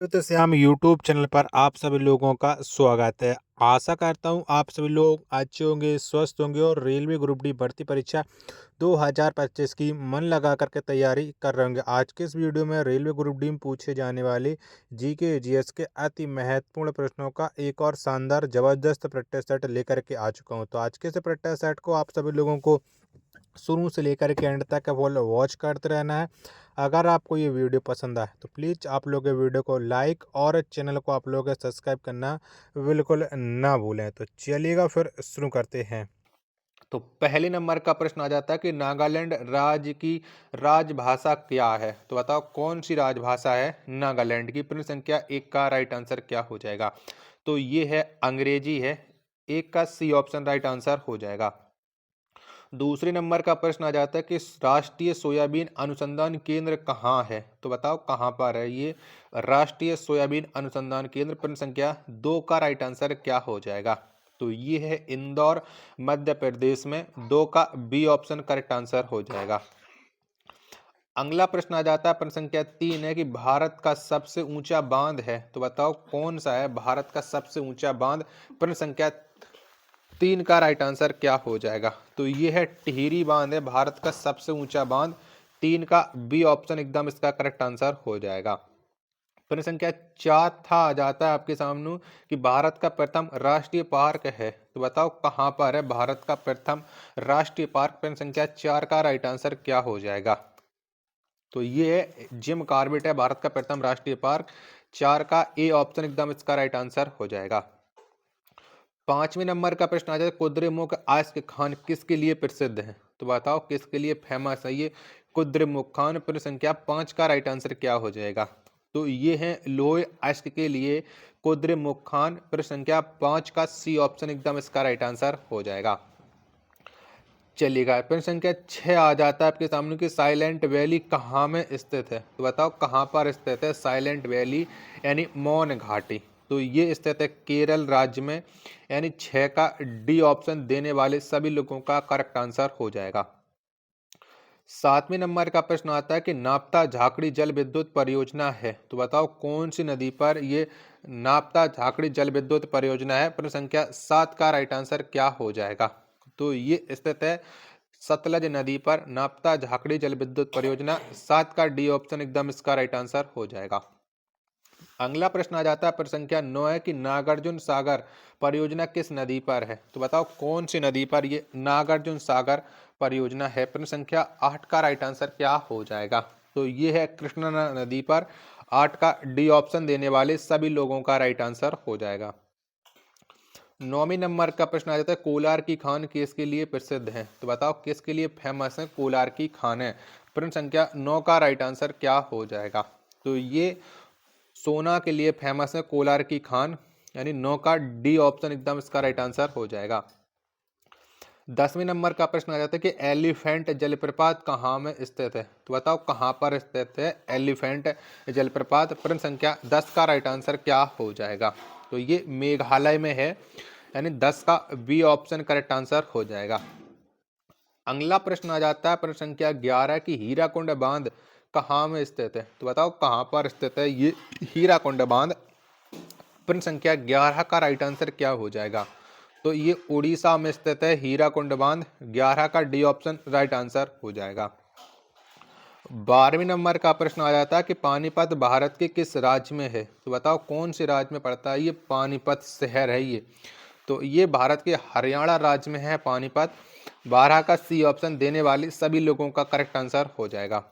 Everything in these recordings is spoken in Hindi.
तो श्याम यूट्यूब चैनल पर आप सभी लोगों का स्वागत है। आशा करता हूँ आप सभी लोग अच्छे होंगे, स्वस्थ होंगे और रेलवे ग्रुप डी भर्ती परीक्षा 2025 की मन लगा करके तैयारी कर रहे होंगे। आज के इस वीडियो में रेलवे ग्रुप डी में पूछे जाने वाले जीके जीएस के अति महत्वपूर्ण प्रश्नों का एक और शानदार जबरदस्त प्रैक्टिस सेट लेकर के आ चुका हूँ। तो आज के इस प्रैक्टिस सेट को आप सभी लोगों को शुरू से लेकर के एंड तक फॉलो वॉच करते रहना है। अगर आपको ये वीडियो पसंद आए तो प्लीज़ आप लोग वीडियो को लाइक और चैनल को आप लोग सब्सक्राइब करना बिल्कुल ना भूलें। तो चलिएगा फिर शुरू करते हैं। तो पहले नंबर का प्रश्न आ जाता है कि नागालैंड राज्य की राजभाषा क्या है। तो बताओ कौन सी राजभाषा है नागालैंड की। प्रश्न संख्या 1 का राइट आंसर क्या हो जाएगा। तो ये है अंग्रेजी है। 1 का सी ऑप्शन राइट आंसर हो जाएगा। दूसरे नंबर का प्रश्न आ जाता है कि राष्ट्रीय सोयाबीन अनुसंधान केंद्र कहाँ है। तो बताओ कहाँ पर है ये राष्ट्रीय सोयाबीन अनुसंधान केंद्र। प्रश्न संख्या 2 का राइट आंसर क्या हो जाएगा। तो ये है इंदौर मध्य प्रदेश में। 2 का बी ऑप्शन करेक्ट आंसर हो जाएगा। अगला प्रश्न आ जाता है प्रश्न संख्या 3 है कि भारत का सबसे ऊंचा बांध है। तो बताओ कौन सा है भारत का सबसे ऊंचा बांध। प्रश्न संख्या 3 का राइट आंसर क्या हो जाएगा। तो ये है टिहरी बांध है भारत का सबसे ऊंचा बांध। 3 का बी ऑप्शन एकदम इसका करेक्ट आंसर हो जाएगा। प्रश्न संख्या 4 था आ जाता है आपके सामने कि भारत का प्रथम राष्ट्रीय पार्क है। तो बताओ कहाँ पर है भारत का प्रथम राष्ट्रीय पार्क। प्रश्न संख्या 4 का राइट आंसर क्या हो जाएगा। तो ये है जिम कॉर्बेट है भारत का प्रथम राष्ट्रीय पार्क। 4 का ए ऑप्शन एकदम इसका राइट आंसर हो जाएगा। 5वें नंबर का प्रश्न आ जाए कुद्रेमुख आजके खान किसके लिए प्रसिद्ध है। तो बताओ किसके लिए फेमस है ये कुद्रेमुख खान। प्रश्न संख्या 5 का राइट आंसर क्या हो जाएगा। तो ये है लोहे अश्क के लिए कुद्रेमुख खान। प्रश्न संख्या 5 का सी ऑप्शन एकदम इसका राइट आंसर हो जाएगा। चलिएगा प्रश्न संख्या 6 आ जाता है आपके सामने कि साइलेंट वैली कहाँ में स्थित है। तो बताओ कहाँ पर स्थित है साइलेंट वैली यानी मौन घाटी। तो ये स्थित है केरल राज्य में। यानी 6 का डी ऑप्शन देने वाले सभी लोगों का करेक्ट आंसर हो जाएगा। 7वें नंबर का प्रश्न आता है कि नाप्ता झाकड़ी जल विद्युत परियोजना है। तो बताओ कौन सी नदी पर ये नाप्ता झाकड़ी जल विद्युत परियोजना है। प्रश्न संख्या 7 का राइट आंसर क्या हो जाएगा। तो ये स्थित है सतलज नदी पर नाप्ता झाकड़ी जल विद्युत परियोजना। 7 का डी ऑप्शन एकदम इसका राइट आंसर हो जाएगा। अगला प्रश्न आ जाता है प्रश्न संख्या 9 है कि नागार्जुन सागर परियोजना किस नदी पर है। तो बताओ कौन सी नदी पर ये नागार्जुन सागर परियोजना है। प्रश्न संख्या 8 का राइट आंसर क्या हो जाएगा। तो ये है कृष्णा नदी पर। 8 का डी ऑप्शन देने वाले सभी लोगों का राइट आंसर हो जाएगा। 9वें नंबर का प्रश्न आ जाता है कोलार की खान किसके लिए प्रसिद्ध है। तो बताओ किसके लिए फेमस है कोलार की खान है। प्रश्न संख्या 9 का राइट आंसर क्या हो जाएगा। तो ये सोना के लिए फेमस है कोलार की खान। यानी 9 का डी ऑप्शन एकदम इसका राइट आंसर हो जाएगा। 10वें नंबर का प्रश्न आ जाता है कि एलिफेंट जलप्रपात कहाँ में स्थित है। तो बताओ कहाँ पर स्थित है एलिफेंट जलप्रपात। प्रश्न संख्या 10 का राइट आंसर क्या हो जाएगा। तो ये मेघालय में है। यानी 10 का बी ऑप्शन करेक्ट आंसर हो जाएगा। अगला प्रश्न आ जाता है प्रश्न संख्या 11 की हीराकुंड बांध कहाँ में स्थित है। तो बताओ कहाँ पर स्थित है ये हीराकुंड बांध। प्रश्न संख्या 11 का राइट आंसर क्या हो जाएगा। तो ये उड़ीसा में स्थित है हीराकुंड बांध। 11 का डी ऑप्शन राइट आंसर हो जाएगा। 12वें नंबर का प्रश्न आ जाता है कि पानीपत भारत के किस राज्य में है। तो बताओ कौन से राज्य में पड़ता है ये पानीपत शहर है ये। तो ये भारत के हरियाणा राज्य में है पानीपत। 12 का सी ऑप्शन देने वाले सभी लोगों का करेक्ट आंसर हो जाएगा।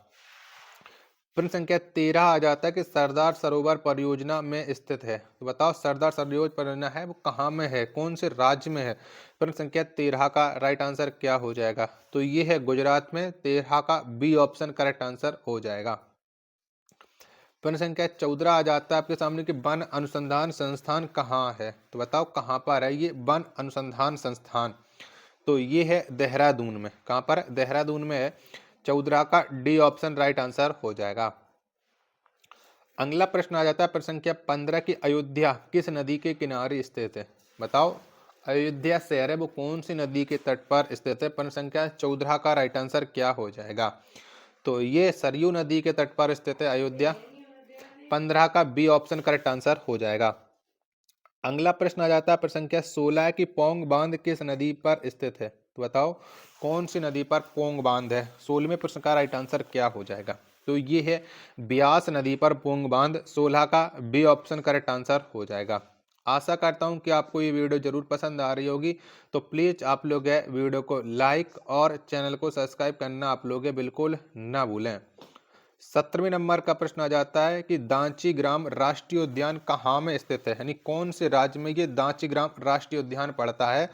प्रश्न संख्या 13 आ जाता है कि सरदार सरोवर परियोजना में स्थित है। तो बताओ सरदार सरोवर परियोजना है वो कहाँ में है कौन से राज्य में है। प्रश्न संख्या 13 का राइट आंसर क्या हो जाएगा। तो ये है गुजरात में। 13 का बी ऑप्शन करेक्ट आंसर हो जाएगा। प्रश्न संख्या 14 आ जाता है आपके सामने कि वन अनुसंधान संस्थान कहाँ है। तो बताओ कहाँ पर है ये वन अनुसंधान संस्थान। तो ये है देहरादून में। कहाँ पर देहरादून में है। 14 का डी ऑप्शन राइट आंसर हो जाएगा। अगला प्रश्न आ जाता है प्रश्न संख्या 15 की अयोध्या किस नदी के किनारे स्थित है। बताओ अयोध्या शहर है वो कौन सी नदी के तट पर स्थित है। प्रश्न संख्या 14 का राइट आंसर क्या हो जाएगा। तो ये सरयू नदी के तट पर स्थित है अयोध्या। 15 का बी ऑप्शन करेक्ट आंसर हो जाएगा। अगला प्रश्न आ जाता है प्रश्न संख्या 16 की पोंग बांध किस नदी पर स्थित है? तो बताओ कौन सी नदी पर पोंग बांध है? 16वें प्रश्न का राइट आंसर क्या हो जाएगा? तो ये है ब्यास नदी पर पोंग बांध। 16 का बी ऑप्शन करेक्ट आंसर हो जाएगा। आशा करता हूं कि आपको ये वीडियो जरूर पसंद आ रही होगी। तो प्लीज आप लोग वीडियो को लाइक और चैनल को सब्सक्राइब करना आप लोग बिल्कुल ना भूलें। 17वें नंबर का प्रश्न आ जाता है कि दांची ग्राम राष्ट्रीय उद्यान कहाँ में स्थित है? यानी कौन से राज्य में ये दांची ग्राम राष्ट्रीय उद्यान पड़ता है?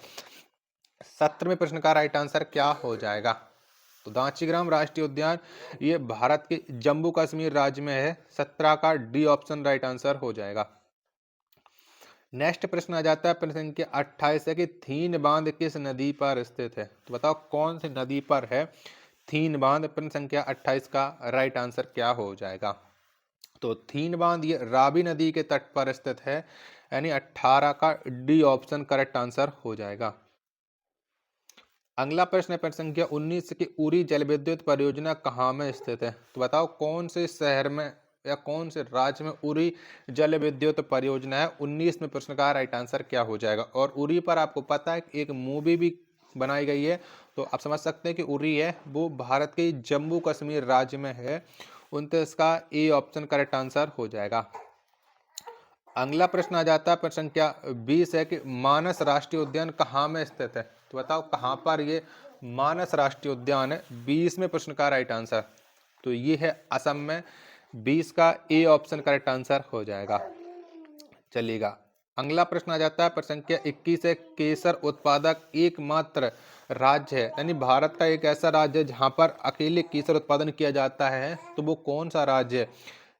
17वें प्रश्न का राइट आंसर क्या हो जाएगा? तो दांची ग्राम राष्ट्रीय उद्यान ये भारत के जम्मू कश्मीर राज्य में है। 17 का डी ऑप्शन राइट आंसर हो जाएगा। नेक्स्ट प्रश्न आ जाता है प्रश्न संख्या 28 है कि थीन बांध किस नदी पर स्थित है? तो बताओ कौन सी नदी पर है थीन बांध? प्रश्न संख्या 28 का राइट आंसर क्या हो जाएगा? तो थीन बांध ये रावी नदी के तट पर स्थित है। यानी 18 का डी ऑप्शन करेक्ट आंसर हो जाएगा। अगला प्रश्न है प्रश्न संख्या 19 की उरी जल विद्युत परियोजना कहाँ में स्थित है? तो बताओ कौन से शहर में या कौन से राज्य में उरी जल विद्युत परियोजना है? 19 में प्रश्न का राइट आंसर क्या हो जाएगा? और उरी पर आपको पता है एक मूवी भी बनाई गई है। तो आप समझ सकते हैं कि उरी है वो भारत के जम्मू कश्मीर राज्य में है। 29 का ए ऑप्शन करेक्ट आंसर हो जाएगा। अगला प्रश्न आ जाता है प्रश्न संख्या 20 है कि मानस राष्ट्रीय उद्यान कहाँ में स्थित है? तो बताओ कहाँ पर ये मानस राष्ट्रीय उद्यान है? 20 में प्रश्न का राइट आंसर तो ये है असम में। 20 का ए ऑप्शन करेक्ट आंसर हो जाएगा। चलिएगा अगला प्रश्न आ जाता है प्रश्न संख्या 21 है केसर उत्पादक एकमात्र राज्य है। यानी भारत का एक ऐसा राज्य है जहां पर अकेले केसर उत्पादन किया जाता है। तो वो कौन सा राज्य है?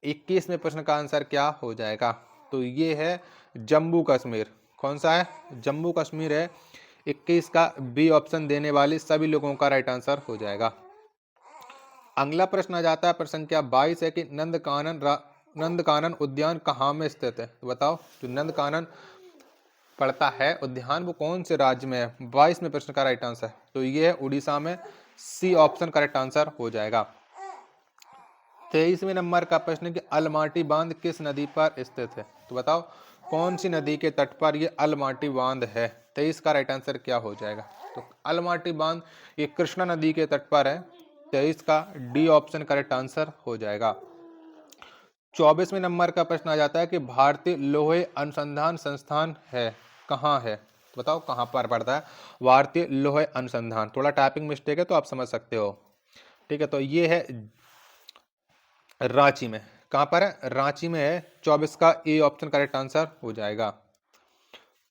21 में प्रश्न का आंसर क्या हो जाएगा? तो ये है जम्मू कश्मीर। कौन सा है? जम्मू कश्मीर है। 21 का बी ऑप्शन देने वाले सभी लोगों का राइट आंसर हो जाएगा। अगला प्रश्न आ जाता है प्रश्न संख्या 22 है कि नंदकानन उद्यान कहाँ में स्थित है? तो बताओ जो नंदकानन पड़ता है उद्यान वो कौन से राज्य में है? 22 में प्रश्न का राइट आंसर तो ये है उड़ीसा में। सी ऑप्शन करेक्ट आंसर हो जाएगा। 23वें नंबर का प्रश्न है कि अलमाटी बांध किस नदी पर स्थित है? तो बताओ कौन सी नदी के तट पर ये अलमाटी बांध है? 23 का राइट आंसर क्या हो जाएगा? तो अलमाटी बांध ये कृष्णा नदी के तट पर है। 23 का डी ऑप्शन करेक्ट आंसर हो जाएगा। 24वें नंबर का प्रश्न आ जाता है कि भारतीय लोहे अनुसंधान संस्थान है कहाँ है? तो बताओ कहाँ पर पड़ता है भारतीय लोहे अनुसंधान? थोड़ा टाइपिंग मिस्टेक है तो आप समझ सकते हो। ठीक है तो ये है रांची में। कहाँ पर है? रांची में है। 24 का ए ऑप्शन करेक्ट आंसर हो जाएगा।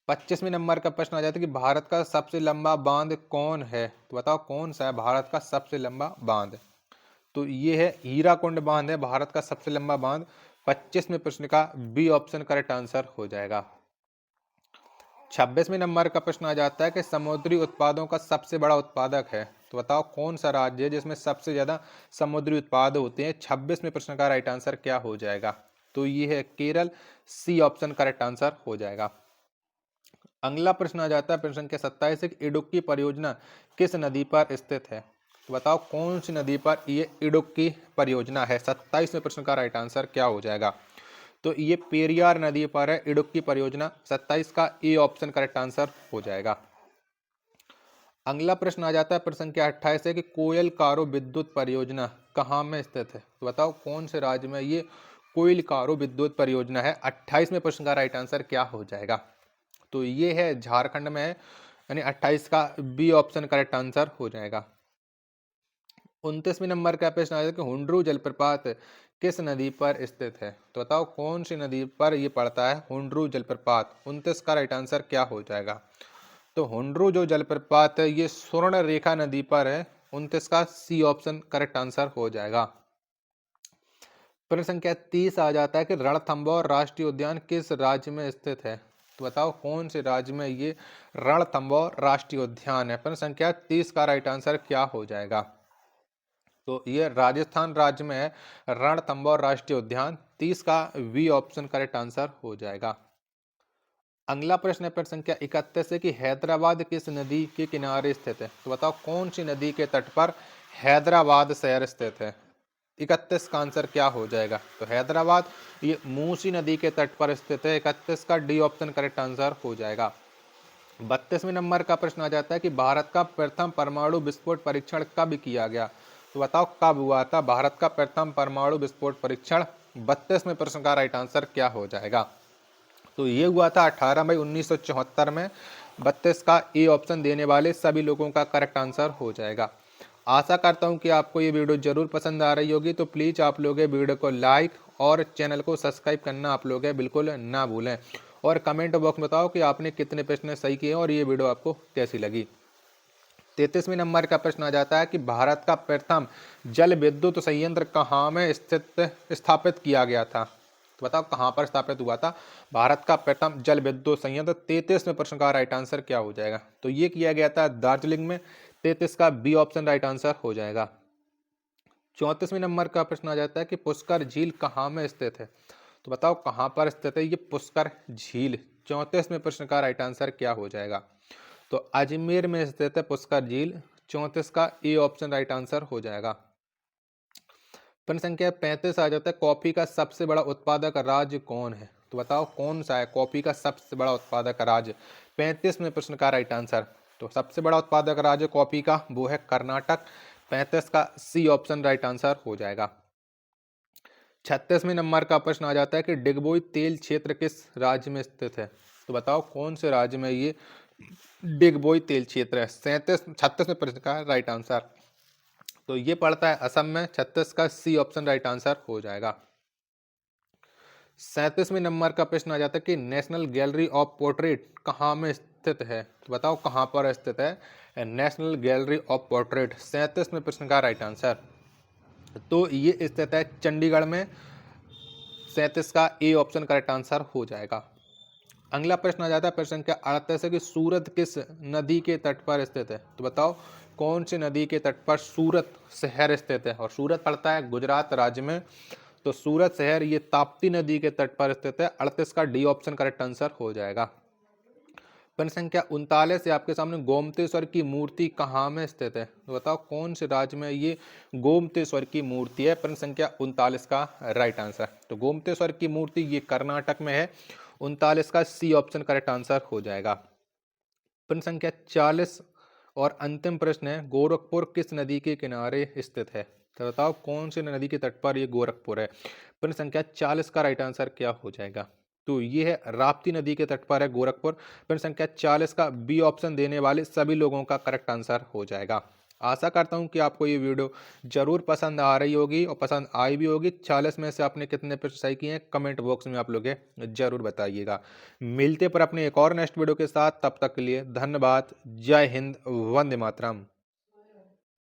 25वें नंबर का प्रश्न आ जाता है कि भारत का सबसे लंबा बांध कौन है? तो बताओ कौन सा है भारत का सबसे लंबा बांध? तो ये है हीराकुंड बांध है भारत का सबसे लंबा बांध। 25वें प्रश्न का बी ऑप्शन करेक्ट आंसर हो जाएगा। 26वें नंबर का प्रश्न आ जाता है कि समुद्री उत्पादों का सबसे बड़ा उत्पादक है। तो बताओ कौन सा राज्य है जिसमें सबसे ज्यादा समुद्री उत्पाद होते हैं? 26वें प्रश्न का राइट आंसर क्या हो जाएगा? तो ये है Kerala. C option correct answer हो जाएगा। अगला प्रश्न आ जाता है प्रश्न संख्या 27 है कि इडुक्की परियोजना किस नदी पर स्थित है? तो बताओ कौन सी नदी पर ये इडुक्की परियोजना है? 27वें प्रश्न का राइट आंसर क्या हो जाएगा? तो ये पेरियार नदी पर है इडुक्की परियोजना। 27 का ए ऑप्शन करेक्ट आंसर हो जाएगा। अगला प्रश्न आ जाता है प्रश्न संख्या 28 है कि कोयल कारो विद्युत परियोजना कहाँ में स्थित है? तो बताओ कौन से राज्य में ये कोयल कारो विद्युत परियोजना है? 28वें प्रश्न का राइट आंसर क्या हो जाएगा? तो ये है झारखंड में है। यानी 28 का बी ऑप्शन करेक्ट आंसर हो जाएगा। 29वें नंबर का प्रश्न आया कि हुंड्रू जलप्रपात किस नदी पर स्थित है? तो बताओ कौन सी नदी पर ये पड़ता है हुंड्रू जलप्रपात? 29 का राइट आंसर क्या हो जाएगा? तो हुंड्रू जो जलप्रपात है ये स्वर्ण रेखा नदी पर है। 29 का सी ऑप्शन करेक्ट आंसर हो जाएगा। प्रश्न संख्या 30 आ जाता है कि रणथंभौर राष्ट्रीय उद्यान किस राज्य में स्थित है? तो बताओ कौन से राज्य में ये रणथंभौर राष्ट्रीय उद्यान है? प्रश्न संख्या 30 का राइट आंसर क्या हो जाएगा? तो ये राजस्थान राज्य में है रणथंभौर राष्ट्रीय उद्यान। 30 का वी ऑप्शन करेक्ट आंसर हो जाएगा। अगला प्रश्न है प्रश्न संख्या 31 है कि हैदराबाद किस नदी के किनारे स्थित है? तो बताओ कौन सी नदी के तट पर हैदराबाद शहर स्थित है? 31 का आंसर क्या हो जाएगा? तो हैदराबाद ये मूसी नदी के तट पर स्थित है। 31 का डी ऑप्शन करेक्ट आंसर हो जाएगा। 32वें नंबर का प्रश्न आ जाता है कि भारत का प्रथम परमाणु विस्फोट परीक्षण कब किया गया? तो बताओ कब हुआ था भारत का प्रथम परमाणु विस्फोट परीक्षण? 32वें प्रश्न का राइट आंसर क्या हो जाएगा? तो ये हुआ था 18 मई 1974 में। 32 का ए ऑप्शन देने वाले सभी लोगों का करेक्ट आंसर हो जाएगा। आशा करता हूँ कि आपको ये वीडियो जरूर पसंद आ रही होगी, तो प्लीज़ आप लोग वीडियो को लाइक और चैनल को सब्सक्राइब करना आप लोग बिल्कुल ना भूलें। और कमेंट बॉक्स में बताओ कि आपने कितने प्रश्न सही किए और ये वीडियो आपको कैसी लगी। 33वें नंबर का प्रश्न आ जाता है कि भारत का प्रथम जल विद्युत संयंत्र कहाँ में स्थापित किया गया था? तो बताओ कहाँ पर स्थापित हुआ था भारत का प्रथम जल विद्युत संयंत्र? 33वें प्रश्न का राइट आंसर क्या हो जाएगा? तो ये किया गया था दार्जिलिंग में। 33 का बी ऑप्शन राइट आंसर हो जाएगा। 34वें नंबर का प्रश्न आ जाता है कि पुष्कर झील कहाँ में स्थित है? तो बताओ कहाँ पर स्थित है ये पुष्कर झील? 34वें प्रश्न का राइट आंसर क्या हो जाएगा? तो अजमेर में स्थित है पुष्कर झील। 34 का ए ऑप्शन राइट आंसर हो जाएगा। प्रश्न संख्या 35 आ जाता है कॉफी का सबसे बड़ा उत्पादक राज्य कौन है? तो बताओ कौन सा है कॉफी का सबसे बड़ा उत्पादक राज्य? 35वें प्रश्न का राइट आंसर। तो सबसे बड़ा उत्पादक राज्य कॉफी का वो है कर्नाटक। 35 का सी ऑप्शन राइट आंसर हो जाएगा। 36वें नंबर का प्रश्न आ जाता है कि डिगबोई तेल क्षेत्र किस राज्य में स्थित है? तो बताओ कौन से राज्य में ये डिगबोई तेल क्षेत्र है? 36वें प्रश्न का राइट आंसर। तो ये पड़ता है असम में। 36 का सी ऑप्शन राइट आंसर हो जाएगा। 37वें नंबर का प्रश्न आ जाता है कि नेशनल गैलरी ऑफ पोर्ट्रेट कहाँ में स्थित है? तो बताओ कहाँ पर स्थित है नेशनल गैलरी ऑफ पोर्ट्रेट? 37वें प्रश्न का राइट आंसर। तो ये स्थित है चंडीगढ़ में। 37 का ए ऑप्शन करेक्ट आंसर हो जाएगा। अगला प्रश्न आ जाता है प्रश्न संख्या 38 है कि सूरत किस नदी के तट पर स्थित है? तो बताओ कौन सी नदी के तट पर सूरत शहर स्थित है? और सूरत पड़ता है गुजरात राज्य में। तो सूरत शहर ये ताप्ती नदी के तट पर स्थित है। 38 का डी ऑप्शन करेक्ट आंसर हो जाएगा। प्रश्न संख्या 39 से आपके सामने गोमतेश्वर की मूर्ति कहाँ में स्थित है? तो बताओ कौन से राज्य में ये गोमतेश्वर की मूर्ति है? प्रश्न संख्या 39 का राइट आंसर। तो गोमतेश्वर की मूर्ति ये कर्नाटक में है। 39 का सी ऑप्शन करेक्ट आंसर हो जाएगा। प्रश्न संख्या 40 और अंतिम प्रश्न है गोरखपुर किस नदी के किनारे स्थित है? तो बताओ कौन सी नदी के तट पर ये गोरखपुर है? प्रश्न संख्या 40 का राइट आंसर क्या हो जाएगा? तो ये है राप्ती नदी के तट पर है गोरखपुर। प्रश्न संख्या 40 का बी ऑप्शन देने वाले सभी लोगों का करेक्ट आंसर हो जाएगा। आशा करता हूँ कि आपको ये वीडियो जरूर पसंद आ रही होगी और पसंद आई भी होगी। 40 में से आपने कितने प्रश्न सही किए हैं कमेंट बॉक्स में आप लोग जरूर बताइएगा। मिलते पर अपने एक और नेक्स्ट वीडियो के साथ, तब तक के लिए धन्यवाद। जय हिंद, वंदे मातरम।